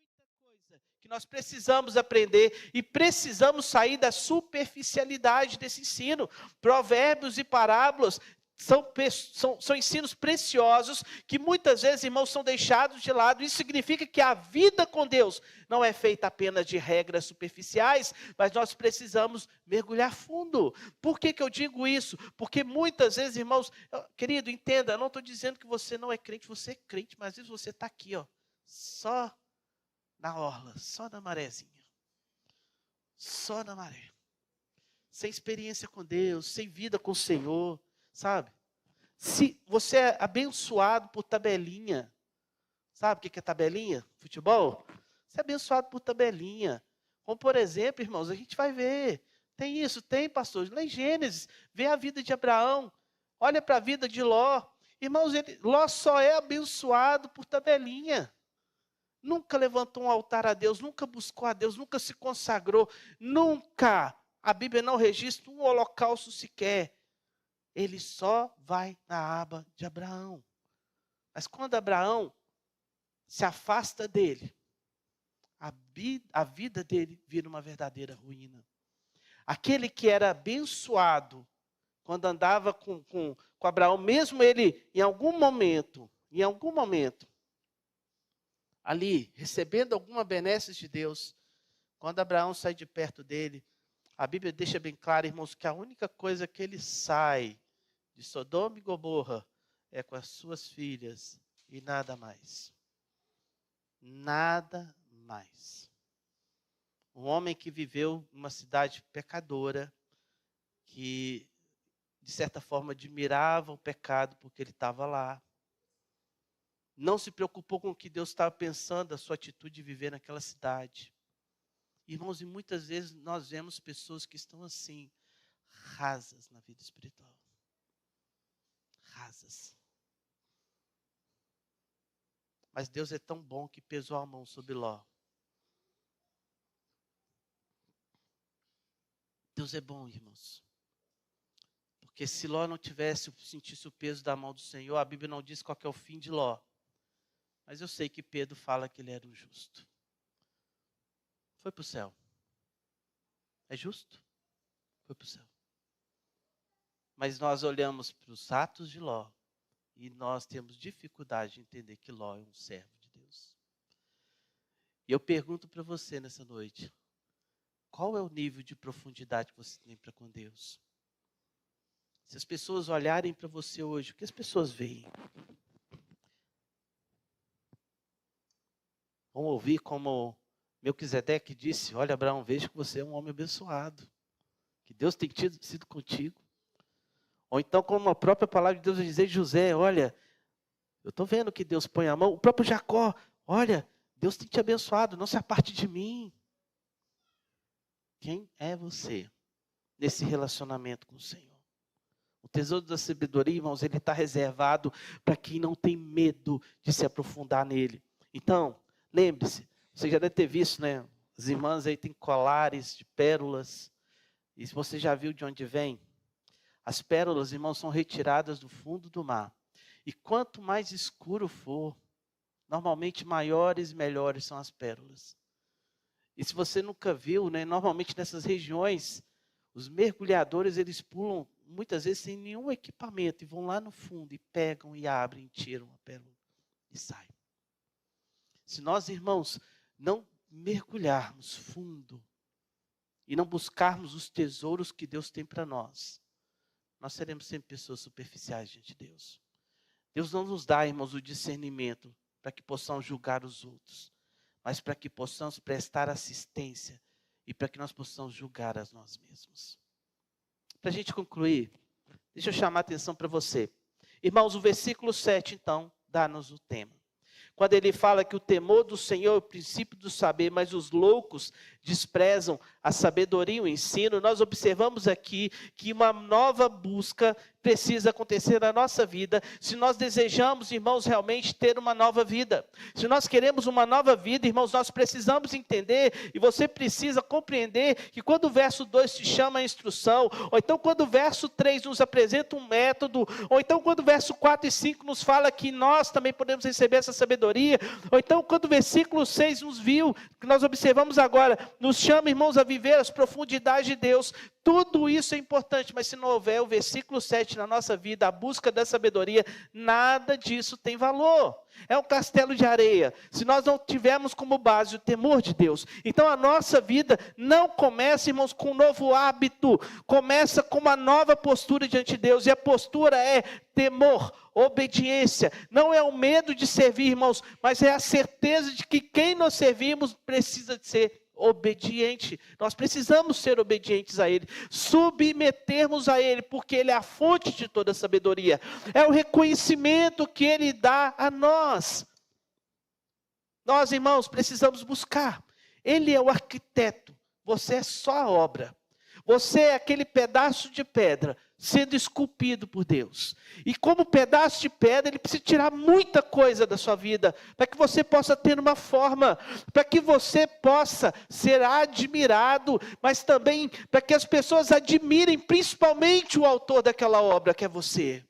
[SPEAKER 1] muita coisa que nós precisamos aprender e precisamos sair da superficialidade desse ensino. Provérbios e parábolas são ensinos preciosos que muitas vezes, irmãos, são deixados de lado. Isso significa que a vida com Deus não é feita apenas de regras superficiais, mas nós precisamos mergulhar fundo. Por que eu digo isso? Porque muitas vezes, irmãos, querido, entenda, eu não estou dizendo que você não é crente, você é crente, mas às vezes você está aqui, só na orla, só na marezinha, só na maré, sem experiência com Deus, sem vida com o Senhor. Sabe? Se você é abençoado por tabelinha, sabe o que é tabelinha? Futebol? Você é abençoado por tabelinha. Como por exemplo, irmãos, a gente vai ver. Tem isso, tem, pastor. Lá em Gênesis, vê a vida de Abraão. Olha para a vida de Ló. Irmãos, Ló só é abençoado por tabelinha. Nunca levantou um altar a Deus, nunca buscou a Deus, nunca se consagrou. Nunca. A Bíblia não registra um holocausto sequer. Ele só vai na aba de Abraão. Mas quando Abraão se afasta dele, a vida dele vira uma verdadeira ruína. Aquele que era abençoado, quando andava com Abraão, mesmo ele em algum momento, ali, recebendo alguma benesse de Deus, quando Abraão sai de perto dele, a Bíblia deixa bem claro, irmãos, que a única coisa que ele sai de Sodoma e Gomorra é com as suas filhas e nada mais. Nada mais. Um homem que viveu numa cidade pecadora, que de certa forma admirava o pecado porque ele estava lá. Não se preocupou com o que Deus estava pensando, a sua atitude de viver naquela cidade. Irmãos, e muitas vezes nós vemos pessoas que estão assim, rasas na vida espiritual. Rasas. Mas Deus é tão bom que pesou a mão sobre Ló. Deus é bom, irmãos. Porque se Ló não sentisse o peso da mão do Senhor, a Bíblia não diz qual que é o fim de Ló. Mas eu sei que Pedro fala que ele era um justo. Foi para o céu. É justo? Foi para o céu. Mas nós olhamos para os atos de Ló e nós temos dificuldade de entender que Ló é um servo de Deus. E eu pergunto para você nessa noite, qual é o nível de profundidade que você tem para com Deus? Se as pessoas olharem para você hoje, o que as pessoas veem? Vão ouvir como Melquisedeque disse, olha Abraão, vejo que você é um homem abençoado, que Deus tem sido contigo. Ou então como a própria palavra de Deus vai dizer, José, olha, eu estou vendo que Deus põe a mão, o próprio Jacó, olha, Deus tem te abençoado, não se aparte de mim. Quem é você nesse relacionamento com o Senhor? O tesouro da sabedoria, irmãos, ele está reservado para quem não tem medo de se aprofundar nele. Então, lembre-se, você já deve ter visto, né? As irmãs aí têm colares de pérolas. E se você já viu de onde vem, as pérolas, irmãos, são retiradas do fundo do mar. E quanto mais escuro for, normalmente maiores e melhores são as pérolas. E se você nunca viu, né? Normalmente nessas regiões, os mergulhadores, eles pulam muitas vezes sem nenhum equipamento e vão lá no fundo e pegam e abrem, tiram a pérola e saem. Se nós, irmãos, não mergulharmos fundo e não buscarmos os tesouros que Deus tem para nós, nós seremos sempre pessoas superficiais diante de Deus. Deus não nos dá, irmãos, o discernimento para que possamos julgar os outros, mas para que possamos prestar assistência e para que nós possamos julgar a nós mesmos. Para a gente concluir, deixa eu chamar a atenção para você. Irmãos, o versículo 7, então, dá-nos o tema. Quando ele fala que o temor do Senhor é o princípio do saber, mas os loucos desprezam a sabedoria e o ensino, nós observamos aqui que uma nova busca precisa acontecer na nossa vida, se nós desejamos, irmãos, realmente ter uma nova vida. Se nós queremos uma nova vida, irmãos, nós precisamos entender, e você precisa compreender, que quando o verso 2 se chama a instrução, ou então quando o verso 3 nos apresenta um método, ou então quando o verso 4 e 5 nos fala que nós também podemos receber essa sabedoria, ou então quando o versículo 6 nos viu, que nós observamos agora, nos chama, irmãos, a viver as profundidades de Deus. Tudo isso é importante, mas se não houver o versículo 7 na nossa vida, a busca da sabedoria, nada disso tem valor. É um castelo de areia. Se nós não tivermos como base o temor de Deus, então a nossa vida não começa, irmãos, com um novo hábito, começa com uma nova postura diante de Deus, e a postura é temor, obediência. Não é o medo de servir, irmãos, mas é a certeza de que quem nós servimos precisa de ser obediente. Nós precisamos ser obedientes a Ele, submetermos a Ele, porque Ele é a fonte de toda sabedoria, é o reconhecimento que Ele dá a nós. Nós, irmãos, precisamos buscar. Ele é o arquiteto, você é só a obra. Você é aquele pedaço de pedra sendo esculpido por Deus. E como pedaço de pedra, Ele precisa tirar muita coisa da sua vida, para que você possa ter uma forma, para que você possa ser admirado, mas também para que as pessoas admirem principalmente o autor daquela obra, que é você.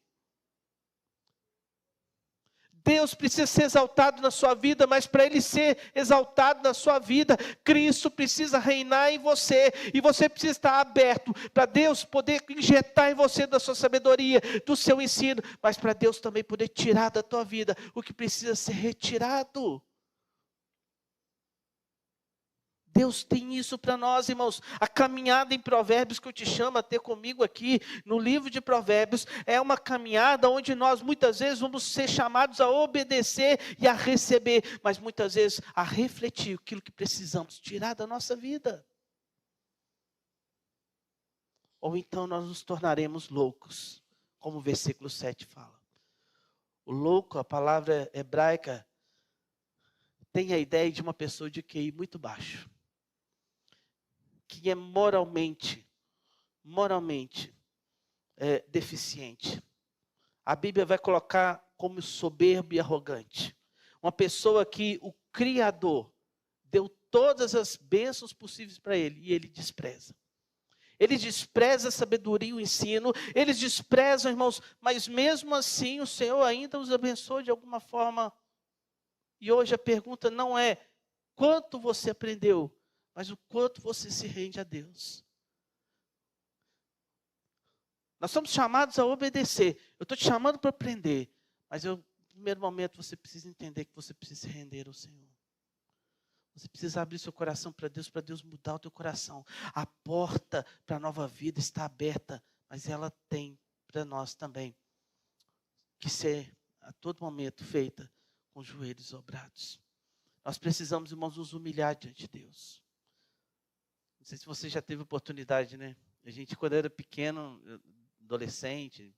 [SPEAKER 2] Deus precisa ser exaltado na sua vida, mas para Ele ser exaltado na sua vida, Cristo precisa reinar em você, e você precisa estar aberto para Deus poder injetar em você da sua sabedoria, do seu ensino, mas para Deus também poder tirar da tua vida o que precisa ser retirado. Deus tem isso para nós, irmãos. A caminhada em Provérbios que eu te chamo a ter comigo aqui, no livro de Provérbios, é uma caminhada onde nós muitas vezes vamos ser chamados a obedecer e a receber, mas muitas vezes a refletir aquilo que precisamos tirar da nossa vida. Ou então nós nos tornaremos loucos, como o versículo 7 fala. O louco, a palavra hebraica, tem a ideia de uma pessoa de QI muito baixo, que é moralmente deficiente. A Bíblia vai colocar como soberbo e arrogante. Uma pessoa que o Criador deu todas as bênçãos possíveis para ele e ele despreza. Ele despreza a sabedoria e o ensino, eles desprezam, irmãos, mas mesmo assim o Senhor ainda os abençoa de alguma forma. E hoje a pergunta não é quanto você aprendeu, mas o quanto você se rende a Deus. Nós somos chamados a obedecer. Eu estou te chamando para aprender, mas no primeiro momento você precisa entender que você precisa se render ao Senhor. Você precisa abrir seu coração para Deus mudar o teu coração. A porta para a nova vida está aberta, mas ela tem para nós também que ser a todo momento feita com os joelhos dobrados. Nós precisamos, irmãos, nos humilhar diante de Deus. Não sei se você já teve oportunidade, né? A gente, quando era pequeno, adolescente,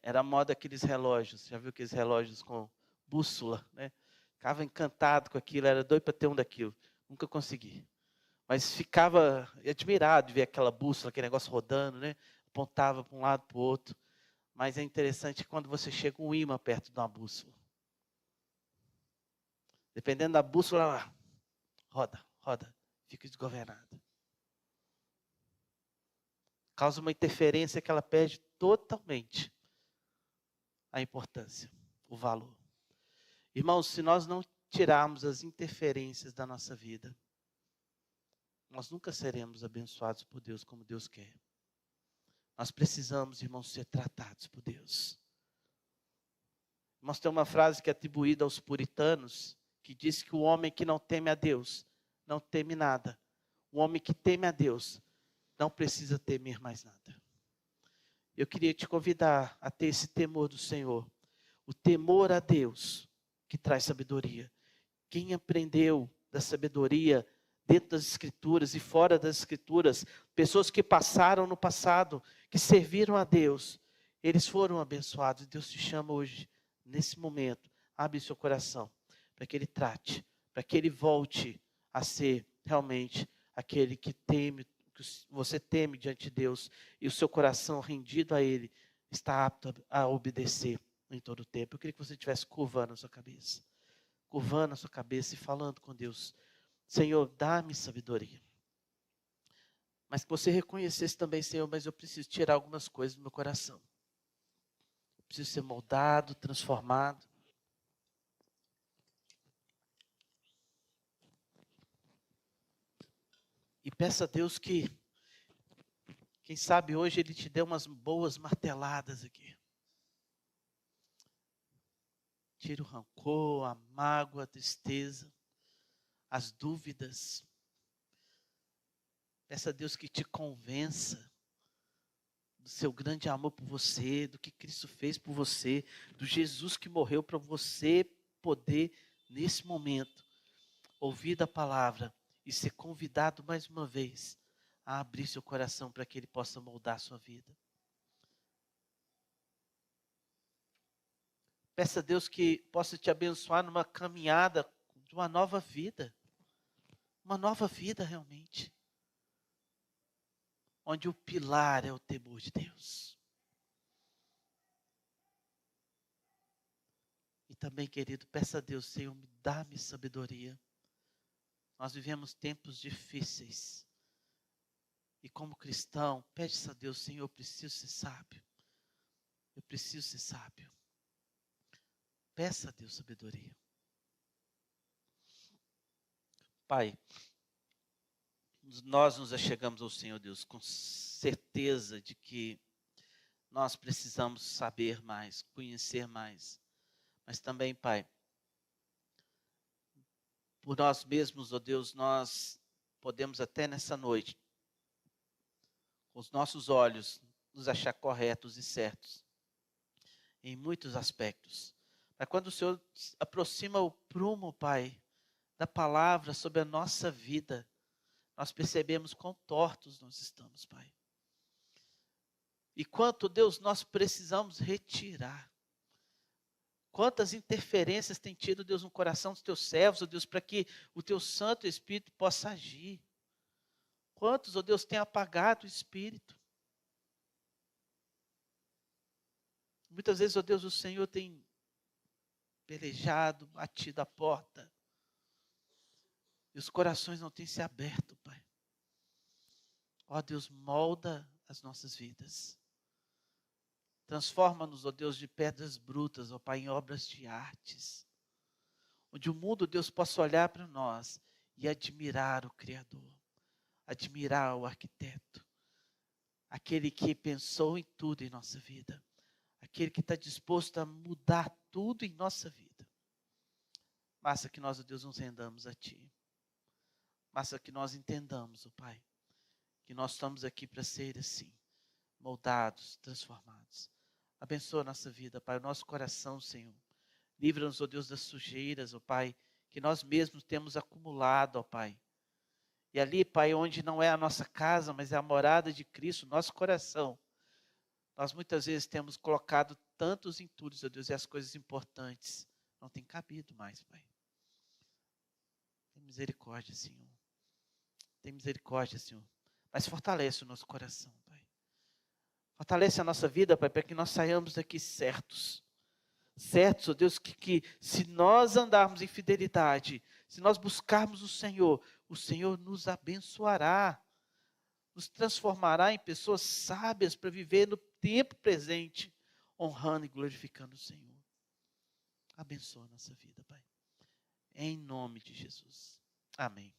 [SPEAKER 2] era moda aqueles relógios. Já viu aqueles relógios com bússola, né? Ficava encantado com aquilo, era doido para ter um daquilo. Nunca consegui. Mas ficava admirado de ver aquela bússola, aquele negócio rodando, né? Apontava para um lado, para o outro. Mas é interessante quando você chega um ímã perto de uma bússola. Dependendo da bússola, roda, fica desgovernada. Causa uma interferência que ela perde totalmente a importância, o valor. Irmãos, se nós não tirarmos as interferências da nossa vida, nós nunca seremos abençoados por Deus como Deus quer. Nós precisamos, irmãos, ser tratados por Deus. Irmãos, tem uma frase que é atribuída aos puritanos, que diz que o homem que não teme a Deus, não teme nada. O homem que teme a Deus, não precisa temer mais nada. Eu queria te convidar a ter esse temor do Senhor. O temor a Deus, que traz sabedoria. Quem aprendeu da sabedoria dentro das Escrituras e fora das Escrituras, pessoas que passaram no passado, que serviram a Deus, eles foram abençoados. Deus te chama hoje, nesse momento, abre seu coração, para que Ele trate, para que Ele volte a ser realmente aquele que teme, que você teme diante de Deus, e o seu coração rendido a Ele, está apto a obedecer em todo o tempo. Eu queria que você estivesse curvando a sua cabeça. Curvando a sua cabeça e falando com Deus. Senhor, dá-me sabedoria. Mas que você reconhecesse também, Senhor, mas eu preciso tirar algumas coisas do meu coração. Eu preciso ser moldado, transformado. E peça a Deus que, quem sabe hoje Ele te dê umas boas marteladas aqui. Tira o rancor, a mágoa, a tristeza, as dúvidas. Peça a Deus que te convença do seu grande amor por você, do que Cristo fez por você, do Jesus que morreu para você poder, nesse momento, ouvir da palavra e ser convidado mais uma vez a abrir seu coração para que Ele possa moldar a sua vida. Peça a Deus que possa te abençoar numa caminhada de uma nova vida. Uma nova vida realmente. Onde o pilar é o temor de Deus. E também, querido, peça a Deus, Senhor, dá-me sabedoria. Nós vivemos tempos difíceis. E como cristão, pede a Deus, Senhor, eu preciso ser sábio. Eu preciso ser sábio. Peça a Deus sabedoria. Pai, nós nos achegamos ao Senhor Deus com certeza de que nós precisamos saber mais, conhecer mais. Mas também, Pai, por nós mesmos, ó Deus, nós podemos até nessa noite, com os nossos olhos, nos achar corretos e certos em muitos aspectos. Mas quando o Senhor aproxima o prumo, Pai, da palavra sobre a nossa vida, nós percebemos quão tortos nós estamos, Pai. E quanto, Deus, nós precisamos retirar. Quantas interferências tem tido, Deus, no coração dos teus servos, ó Deus, para que o teu Santo Espírito possa agir. Quantos, ó Deus, tem apagado o Espírito. Muitas vezes, ó Deus, o Senhor tem pelejado, batido a porta. E os corações não têm se aberto, Pai. Ó Deus, molda as nossas vidas. Transforma-nos, ó Deus, de pedras brutas, ó Pai, em obras de artes. Onde o mundo, Deus, possa olhar para nós e admirar o Criador. Admirar o arquiteto. Aquele que pensou em tudo em nossa vida. Aquele que está disposto a mudar tudo em nossa vida. Basta que nós, ó Deus, nos rendamos a Ti. Basta que nós entendamos, ó Pai, que nós estamos aqui para ser assim, moldados, transformados. Abençoa a nossa vida, Pai, o nosso coração, Senhor. Livra-nos, ó Deus, das sujeiras, ó Pai, que nós mesmos temos acumulado, ó Pai. E ali, Pai, onde não é a nossa casa, mas é a morada de Cristo, nosso coração, nós muitas vezes temos colocado tantos entulhos, ó Deus, e as coisas importantes não têm cabido mais, Pai. Tem misericórdia, Senhor. Tem misericórdia, Senhor. Mas fortalece o nosso coração, Pai. Fortalece a nossa vida, Pai, para que nós saiamos daqui certos. Certos, ó Deus, que se nós andarmos em fidelidade, se nós buscarmos o Senhor nos abençoará. Nos transformará em pessoas sábias para viver no tempo presente, honrando e glorificando o Senhor. Abençoa a nossa vida, Pai. Em nome de Jesus. Amém.